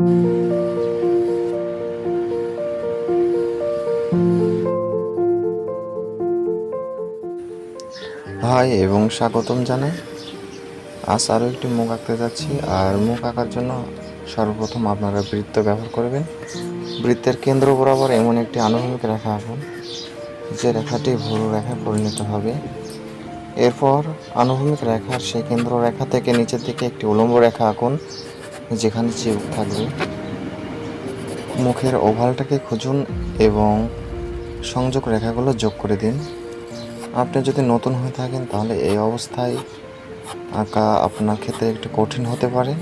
High এবং স্বাগতম জানাই। আজ আরও একটি মুখ আঁকতে যাচ্ছি। আর মুখ আঁকার জন্য সর্বপ্রথম আপনারা বৃত্ত ব্যবহার করবেন। বৃত্তের কেন্দ্র বরাবর এমন একটি আনুভূমিক রেখা আঁকুন যে রেখাটি ভুরু রেখায় পরিণত হবে। এরপর আনুভূমিক রেখার সেই কেন্দ্র রেখা থেকে নিচের দিকে একটি উলম্ব রেখা আঁকুন যেখানে চিবুক থাকবে। মুখের ওভালটাকে খুঁজুন এবং সংযোগ রেখাগুলো যোগ করে দিন। আপনি যদি নতুন হয়ে থাকেন তাহলে এই অবস্থায় আঁকা আপনার ক্ষেত্রে একটু কঠিন হতে পারে।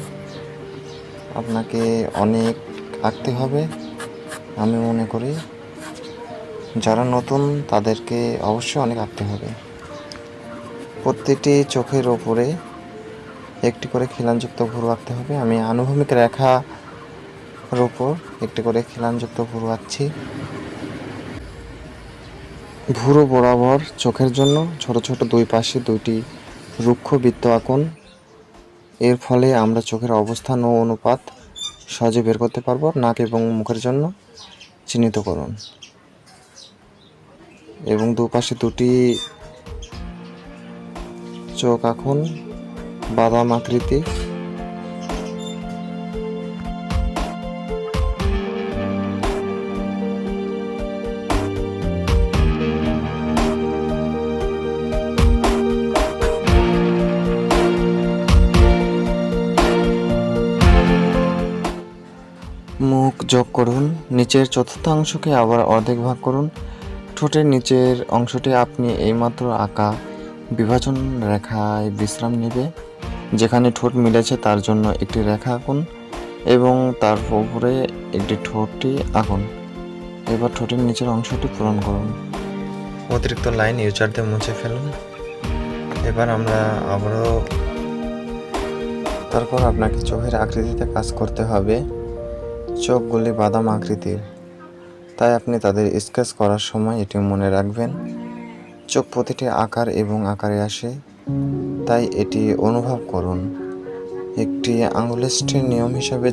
আপনাকে অনেক আঁকতে হবে আমি মনে করি। যারা নতুন তাদেরকে অবশ্যই অনেক আঁকতে হবে। প্রতিটি চোখের ওপরে একটি করে খিলানযুক্ত ভুরু আঁকতে হবে। আমি আনুভূমিক রেখার ওপর একটি করে খিলানযুক্ত ভুরু আঁকছি। ভুরু বরাবর চোখের জন্য ছোট ছোট দুই পাশে দুইটি রুক্ষ বৃত্ত আঁকুন। এর ফলে আমরা চোখের অবস্থান ও অনুপাত সহজে বের করতে পারবো। নাক এবং মুখের জন্য চিহ্নিত করুন এবং দুপাশে দুটি চোখ আঁকুন বাদাম আকৃতি। মুখ যোগ করুন। নিচের চতুর্থাংশকে আবার অর্ধেক ভাগ করুন। ঠোঁটের নিচের অংশটি আপনি এইমাত্র আঁকা বিভাজন রেখায় বিশ্রাম নেবে। যেখানে ঠোঁট মিলেছে তার জন্য একটি রেখা আঁকুন এবং তার উপরে একটি ঠোঁটটি আঁকুন। এবার ঠোঁটের নিচের অংশটি পূরণ করুন। অতিরিক্ত লাইন ইউজার দিয়ে মুছে ফেলুন। এবার আমরা আবারও তারপর আপনাকে চোখের আকৃতিতে কাজ করতে হবে। চোখগুলি বাদাম আকৃতির, তাই আপনি তাদের স্কেচ করার সময় এটি মনে রাখবেন। চোখ প্রতিটি আকার এবং আকারে আসে, তাই এটি অনুভব করুন। একটি আঙ্গুলিস্টের নিয়ম হিসাবে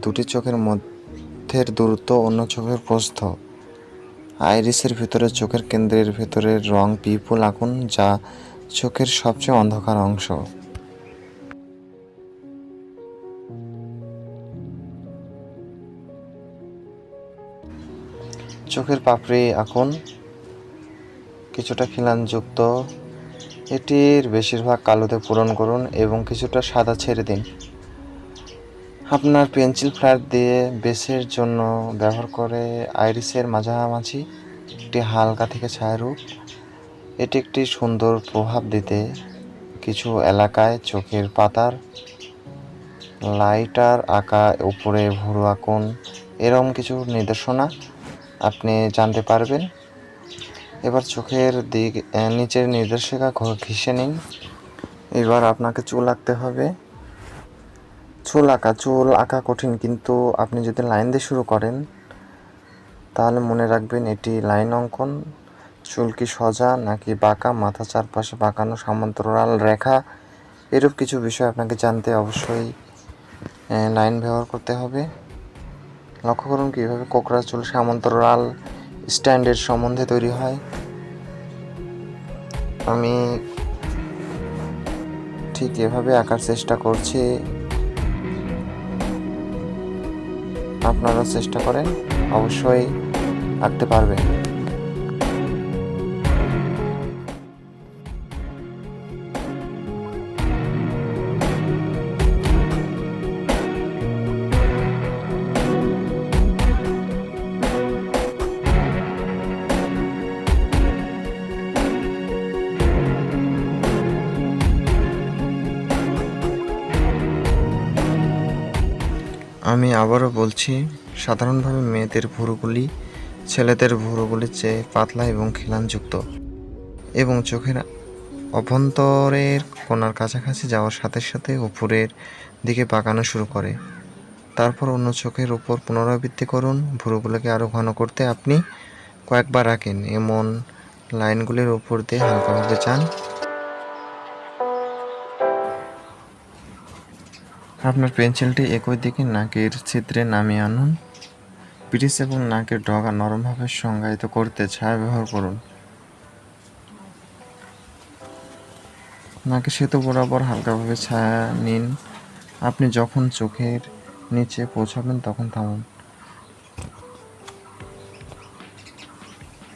দুটি চোখের মধ্যের দূরত্ব অন্য চোখের প্রস্থ। আইরিসের ভিতরে চোখের কেন্দ্রের ভেতরের রং পিপুল আঁকুন, যা চোখের সবচেয়ে অন্ধকার অংশ। চোখের পাপড়ি আঁকুন কিছুটা খিলানযুক্ত। এটির বেশিরভাগ কালোতে পূরণ করুন এবং কিছুটা সাদা ছেড়ে দিন। আপনার পেন্সিল ফ্ল্যাট দিয়ে বেসের জন্য ব্যবহার করে আইরিসের মাঝামাঝি একটি হালকা থেকে ছায়ারূপ। এটি একটি সুন্দর প্রভাব দিতে কিছু এলাকায় চোখের পাতার লাইটার আঁকা উপরে ভুরু আঁকুন। এরকম কিছু নির্দেশনা আপনি জানতে পারবেন। এবার চোখের নিচের নির্দেশিকা ঘষে নিন। এবার আপনাকে চুল আঁকতে হবে। চুল আঁকা কঠিন, কিন্তু আপনি যদি লাইন দিয়ে শুরু করেন তাহলে মনে রাখবেন এটি লাইন অঙ্কন। চুল কি সোজা নাকি বাঁকা, মাথা চারপাশে বাঁকানো সমান্তরাল রেখা, এরূপ কিছু বিষয় আপনাকে জানতে অবশ্যই লাইন ব্যবহার করতে হবে। লক্ষ্য করুন কীভাবে কোকড়া চুল সমান্তরাল স্ট্যান্ডের সম্বন্ধে তৈরি হয়। আমি ঠিক এভাবে আঁকার চেষ্টা করছি, আপনারা চেষ্টা করেন, অবশ্যই আঁকতে পারবেন। আমি আবারও বলছি, সাধারণভাবে মেয়েদের ভুরুগুলি ছেলেদের ভুরুগুলির চেয়ে পাতলা এবং খিলানযুক্ত এবং চোখের অভ্যন্তরের কোণার কাছাকাছি যাওয়ার সাথে সাথে উপরের দিকে বাঁকানো শুরু করে। তারপর অন্য চোখের উপর পুনরাবৃত্তি করুন। ভুরুগুলোকে আরও ঘন করতে আপনি কয়েকবার আঁকেন। এমন লাইনগুলির উপর দিয়ে হালকাভাবে যান। আপনার পেন্সিলটি একই দিকে নাকের ছিদ্রে নামিয়ে আনুন। পিরিচ এবং নাকের ডগা নরমভাবে সংজ্ঞায়িত করতে ছায়া ব্যবহার করুন। নাকের সেতু বরাবর হালকাভাবে ছায়া নিন। আপনি যখন চোখের নিচে পৌঁছাবেন তখন থামুন।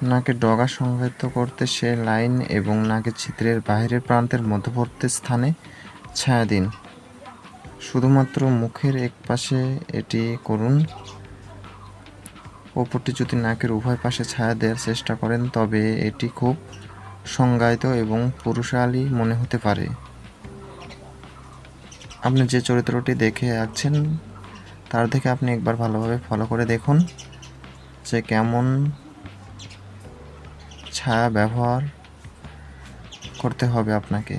নাকের ডগা সংজ্ঞায়িত করতে সে লাইন এবং নাকের ছিদ্রের বাইরের প্রান্তের মধ্যবর্তী স্থানে ছায়া দিন। শুধুমাত্র মুখের একপাশে এটি করুন। ওপরটি যদি নাকের উভয় পাশে ছায়া দেওয়ার চেষ্টা করেন তবে এটি খুব সংজ্ঞায়িত এবং পুরুষালী মনে হতে পারে। আপনি যে চরিত্রটি দেখে আঁকছেন তার দেখে আপনি একবার ভালোভাবে ফলো করে দেখুন যে কেমন ছায়া ব্যবহার করতে হবে আপনাকে।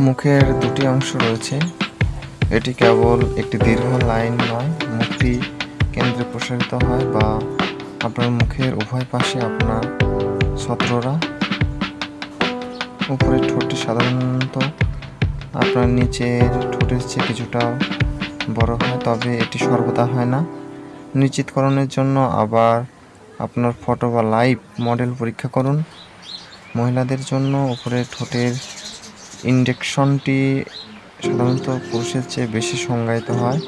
মুখের দুটি অংশ রয়েছে। এটি কেবল একটি দীর্ঘ লাইন নয়, মুখটি কেন্দ্রে প্রসারিত হয় বা আপনার মুখের উভয় পাশে আপনার ছত্ররা। উপরের ঠোঁটটি সাধারণত আপনার নিচের ঠোঁটের চেয়ে কিছুটা বড় হয়, তবে এটি সর্বদা হয় না। নিশ্চিতকরণের জন্য আবার আপনার ফটো বা লাইভ মডেল পরীক্ষা করুন। মহিলাদের জন্য উপরের ঠোঁটের ইনডেকশনটি সাধারণত পুরুষের চেয়ে বেশি সংজ্ঞায়িত হয়।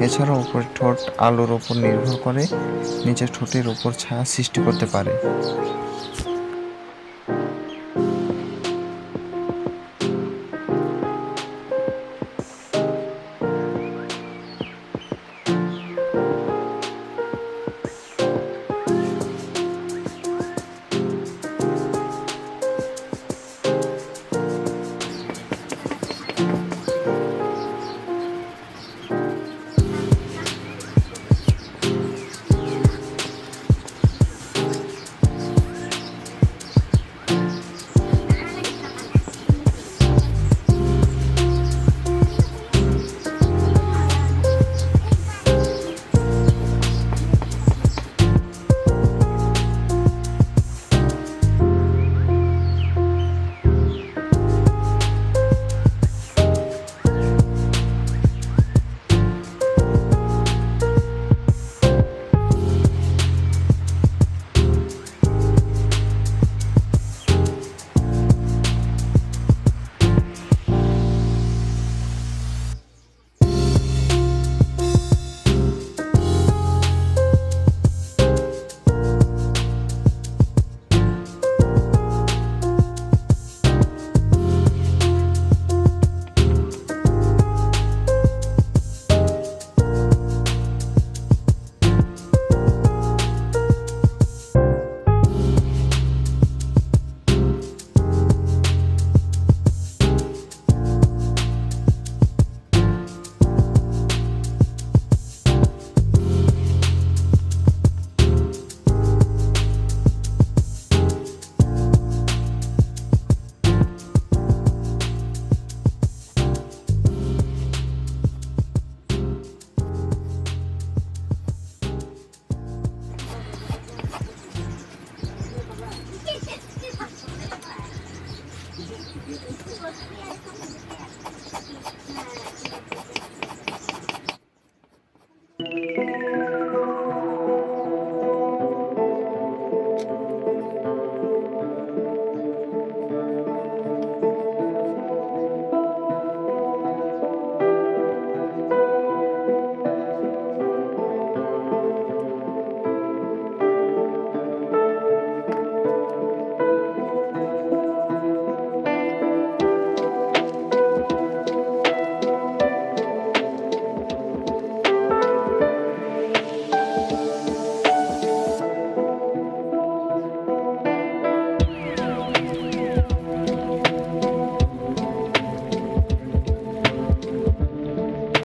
এছাড়াও উপরের ঠোঁট আলোর ওপর নির্ভর করে নিচের ঠোঁটের ওপর ছায়া সৃষ্টি করতে পারে।